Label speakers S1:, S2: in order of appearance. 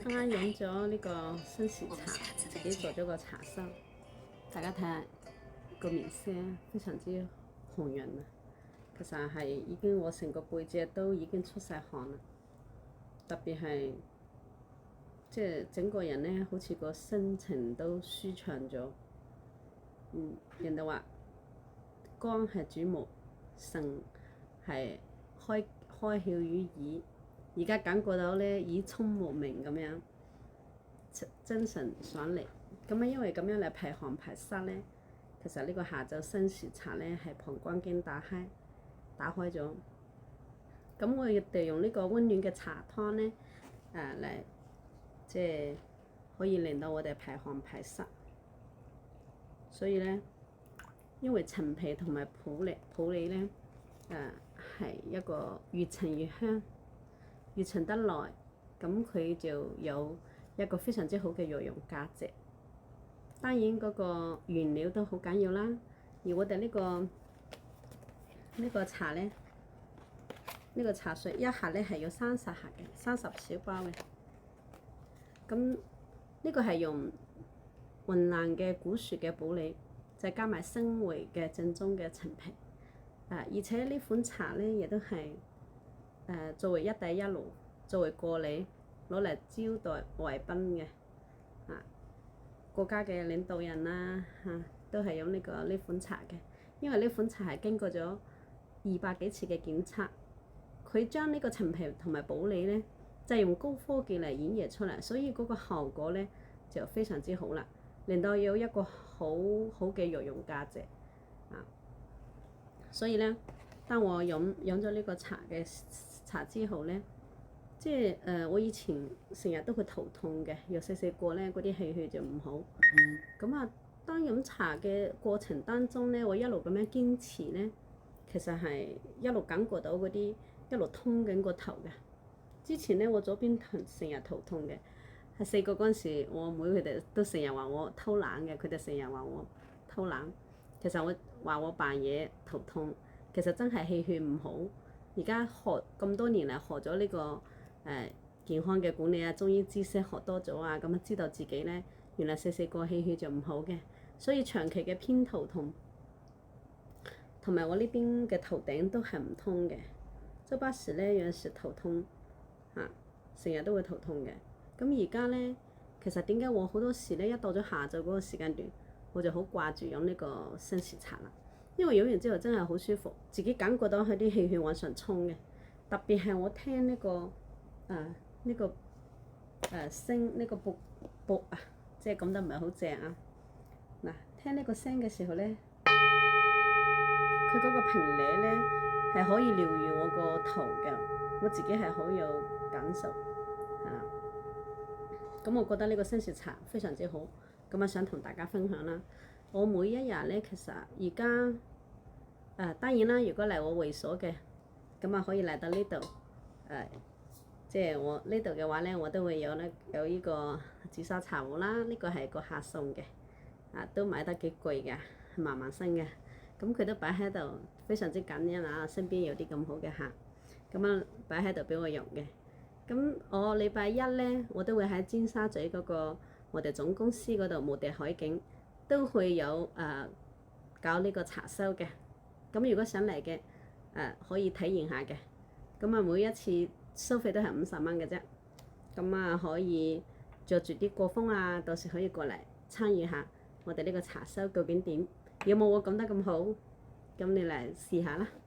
S1: 啱啱飲咗呢個生時茶，自己做咗個茶收，大家睇下個面色非常之紅潤啊！其實係已經我成個背脊都已經出晒汗啦，特別係即係整個人咧，好似個心情都舒暢咗。人哋話肝係主目，腎係開竅於耳。而家感覺到咧耳聰目明咁樣，精神爽利。咁啊，因為咁樣嚟排寒排濕咧，其實呢個下晝生時茶咧係膀胱經打開咗。咁我哋用呢個温暖嘅茶湯咧，嚟即係可以令到我哋排寒排濕。所以咧，因為陳皮同埋普洱咧，係一個越陳越香。越陳得耐，咁佢就有一個非常之好嘅藥用價值。當然嗰個原料都好緊要啦。而我哋呢個茶咧，呢個茶水一盒咧係有30盒嘅，30小包嘅。咁呢個係用雲南嘅古樹嘅普洱，再加埋新會嘅正宗嘅陳皮。而且呢款茶咧亦都係作為一帶一路，作為過禮攞嚟招待外賓嘅，國家嘅領導人啦，都係用呢款茶嘅。因為呢款茶係經過咗200幾次嘅檢測，佢將呢個陳皮同埋普洱咧，就係用高科技嚟演繹出嚟，所以嗰個效果咧就非常之好啦，令到有一個好好嘅藥用價值。所以咧，當我飲咗呢個茶之後咧，即係我以前成日都會頭痛嘅，又細個咧嗰啲氣血就唔好。咁當飲茶嘅過程當中咧，我一路咁樣堅持咧，其實係一路感覺到嗰啲一路通緊個頭嘅。之前咧我左邊成日頭痛嘅，係細個嗰陣時，我妹佢哋都成日話我偷懶嘅，佢哋成日話我偷懶。其實我話我扮嘢頭痛，其實真係氣血唔好。而家學咁多年嚟學咗呢個健康嘅管理啊，中醫知識學多咗啊，咁知道自己咧原來細個氣血就唔好嘅，所以長期嘅偏頭痛，同埋我呢邊嘅頭頂都係唔通嘅。周不時咧有陣時頭痛成日都會頭痛嘅。咁而家咧，其實點解我好多時咧一到咗下晝嗰個時間段，我就好掛住飲呢個生時茶啦，因為飲完之後真係好舒服，自己感覺到佢啲氣血往上衝嘅。特別係我聽聲呢個卜啊，即係講得唔係好正啊。嗱，聽呢個聲嘅時候咧，佢嗰個頻率咧係可以療癒我個頭嘅，我自己係好有感受，係啦。咁我覺得呢個生時茶非常之好，咁想同大家分享啦。我每一日咧，其實而家當然啦，如果嚟我會所嘅，咁可以嚟到呢度，即係我呢度嘅話咧，我都會有呢個紫砂茶壺啦。呢個係個客送嘅，都買得幾貴㗎，萬萬升嘅。咁佢都擺喺度，非常之感恩啊！身邊有啲咁好嘅客，咁擺喺度俾我用嘅。咁我禮拜一咧，我都會喺尖沙咀嗰個我哋總公司嗰度無敵海景都會有搞呢個茶收嘅。咁如果想嚟嘅可以體驗下嘅。咁每一次收費都係50蚊嘅啫。咁可以着住啲過風啊，到時可以過嚟參與下我哋呢個茶收究竟點？有冇我講得咁好？咁你嚟試下啦〜